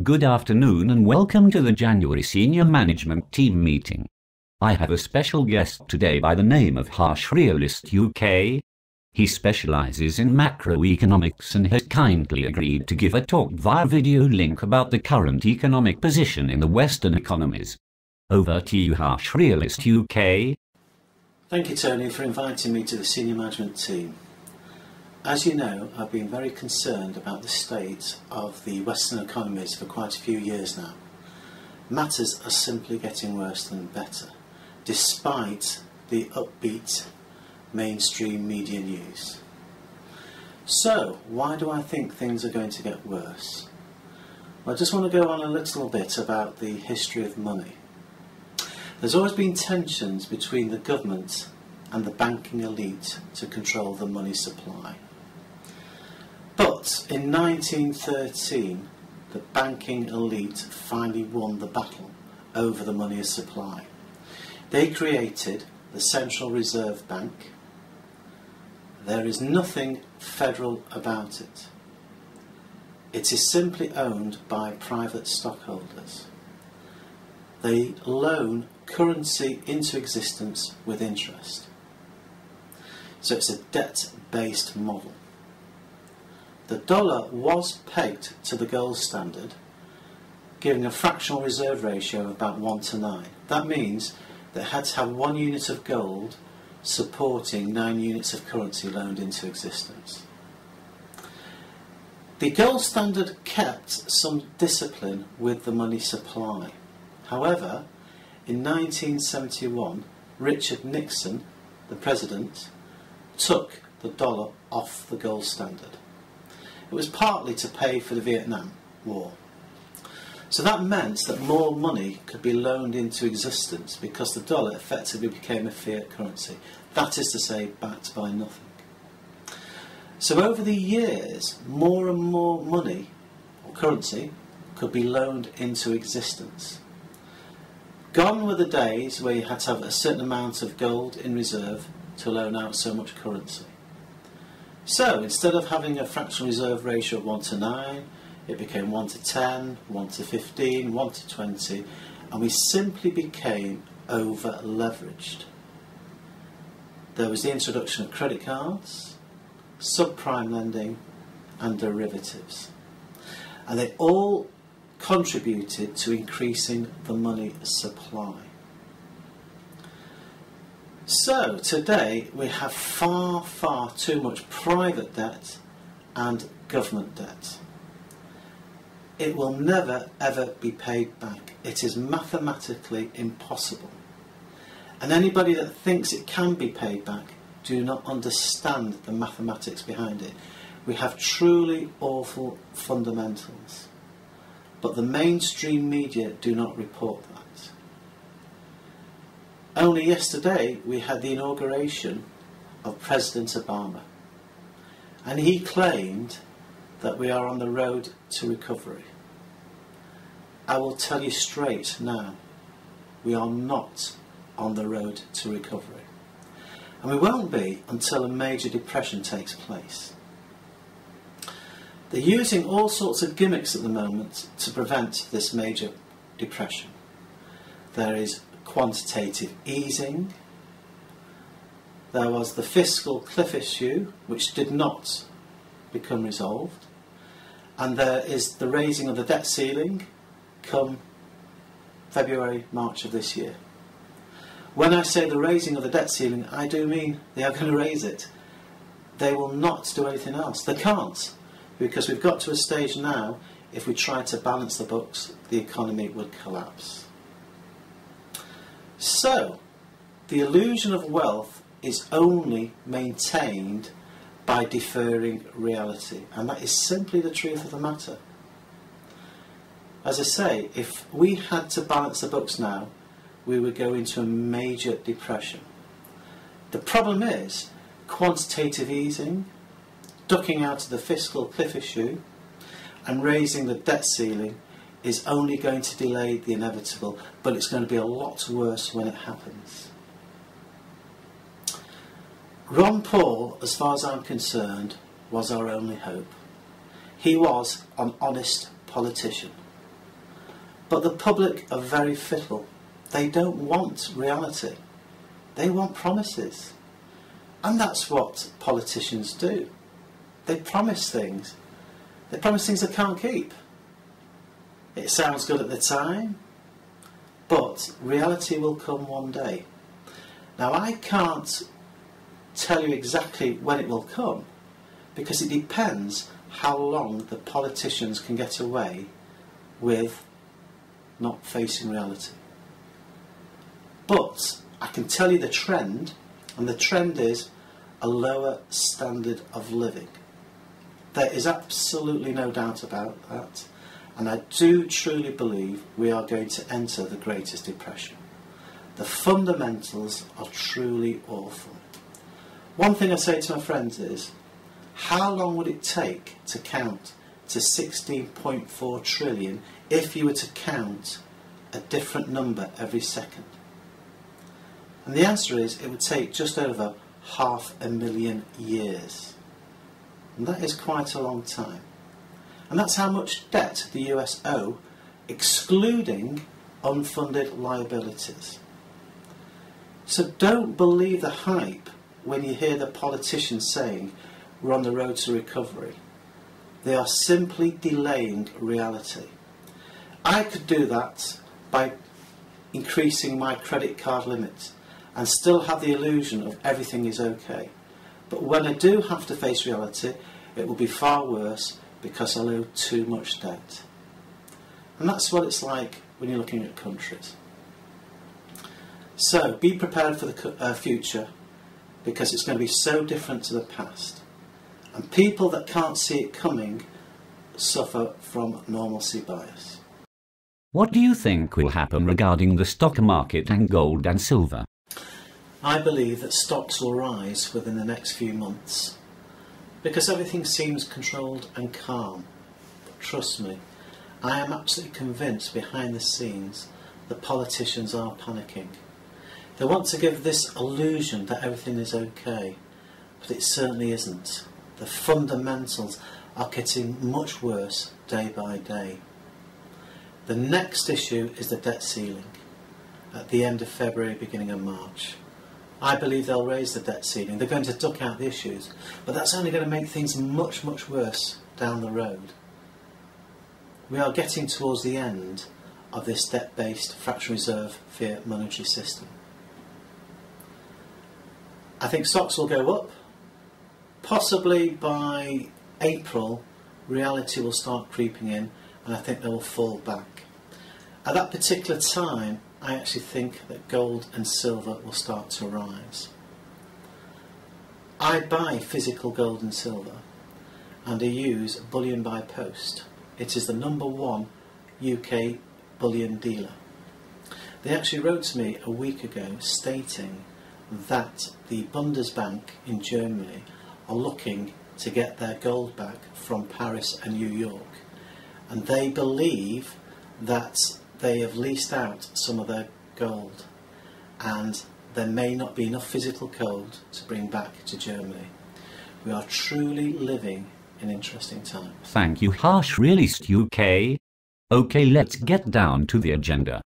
Good afternoon and welcome to the January Senior Management Team meeting. I have a special guest today by the name of Harsh Realist UK. He specializes in macroeconomics and has kindly agreed to give a talk via video link about the current economic position in the Western economies. Over to you, Harsh Realist UK. Thank you, Tony, for inviting me to the Senior Management Team. As you know, I've been very concerned about the state of the Western economies for quite a few years now. Matters are simply getting worse than better, despite the upbeat mainstream media news. So, why do I think things are going to get worse? Well, I just want to go on a little bit about the history of money. There's always been tensions between the government and the banking elite to control the money supply. But in 1913, the banking elite finally won the battle over the money supply. They created the Central Reserve Bank. There is nothing federal about it. It is simply owned by private stockholders. They loan currency into existence with interest. So it's a debt-based model. The dollar was pegged to the gold standard, giving a fractional reserve ratio of about 1 to 9. That means that it had to have 1 unit of gold supporting 9 units of currency loaned into existence. The gold standard kept some discipline with the money supply. However, in 1971, Richard Nixon, the president, took the dollar off the gold standard. It was partly to pay for the Vietnam War. So that meant that more money could be loaned into existence because the dollar effectively became a fiat currency. That is to say, backed by nothing. So over the years, more and more money, or currency, could be loaned into existence. Gone were the days where you had to have a certain amount of gold in reserve to loan out so much currency. So instead of having a fractional reserve ratio of 1 to 9, it became 1 to 10, 1 to 15, 1 to 20, and we simply became over-leveraged. There was the introduction of credit cards, subprime lending, and derivatives. And they all contributed to increasing the money supply. So today we have far too much private debt and government debt. It will never ever be paid back. It is mathematically impossible. And anybody that thinks it can be paid back do not understand the mathematics behind it. We have truly awful fundamentals. But the mainstream media do not report that. Only yesterday we had the inauguration of President Obama, and he claimed that we are on the road to recovery. I will tell you straight now, we are not on the road to recovery, and we won't be until a major depression takes place. They're using all sorts of gimmicks at the moment to prevent this major depression. There is quantitative easing. There was the fiscal cliff issue, which did not become resolved. And there is the raising of the debt ceiling come February, March of this year. When I say the raising of the debt ceiling, I do mean they are going to raise it. They will not do anything else. They can't, because we've got to a stage now, if we try to balance the books, the economy would collapse. So, the illusion of wealth is only maintained by deferring reality, and that is simply the truth of the matter. As I say, if we had to balance the books now, we would go into a major depression. The problem is quantitative easing, ducking out of the fiscal cliff issue, and raising the debt ceiling is only going to delay the inevitable, but it's going to be a lot worse when it happens. Ron Paul, as far as I'm concerned, was our only hope. He was an honest politician. But the public are very fickle. They don't want reality. They want promises. And that's what politicians do. They promise things. They promise things they can't keep. It sounds good at the time, but reality will come one day. Now, I can't tell you exactly when it will come, because it depends how long the politicians can get away with not facing reality. But I can tell you the trend, and the trend is a lower standard of living. There is absolutely no doubt about that, and I do truly believe we are going to enter the greatest depression. The fundamentals are truly awful. One thing I say to my friends is, how long would it take to count to 16.4 trillion if you were to count a different number every second? And the answer is, it would take just over 500,000 years. And that is quite a long time. And that's how much debt the US owe, excluding unfunded liabilities. So don't believe the hype when you hear the politicians saying we're on the road to recovery. They are simply delaying reality. I could do that by increasing my credit card limit and still have the illusion of everything is okay. But when I do have to face reality, it will be far worse because I'll owe too much debt. And that's what it's like when you're looking at countries. So be prepared for the future, because it's going to be so different to the past. And people that can't see it coming suffer from normalcy bias. What do you think will happen regarding the stock market and gold and silver? I believe that stocks will rise within the next few months, because everything seems controlled and calm. But trust me, I am absolutely convinced behind the scenes the politicians are panicking. They want to give this illusion that everything is okay, but it certainly isn't. The fundamentals are getting much worse day by day. The next issue is the debt ceiling at the end of February, beginning of March. I believe they'll raise the debt ceiling. They're going to duck out the issues, but that's only going to make things much, much worse down the road. We are getting towards the end of this debt-based fractional reserve fiat monetary system. I think stocks will go up. Possibly by April, reality will start creeping in, and I think they will fall back. At that particular time, I actually think that gold and silver will start to rise. I buy physical gold and silver, and I use bullion by post. It is the #1 UK bullion dealer. They actually wrote to me a week ago stating that the Bundesbank in Germany are looking to get their gold back from Paris and New York, and they believe that they have leased out some of their gold, and there may not be enough physical gold to bring back to Germany. We are truly living in interesting times. Thank you, Harsh Realist UK. Okay, let's get down to the agenda.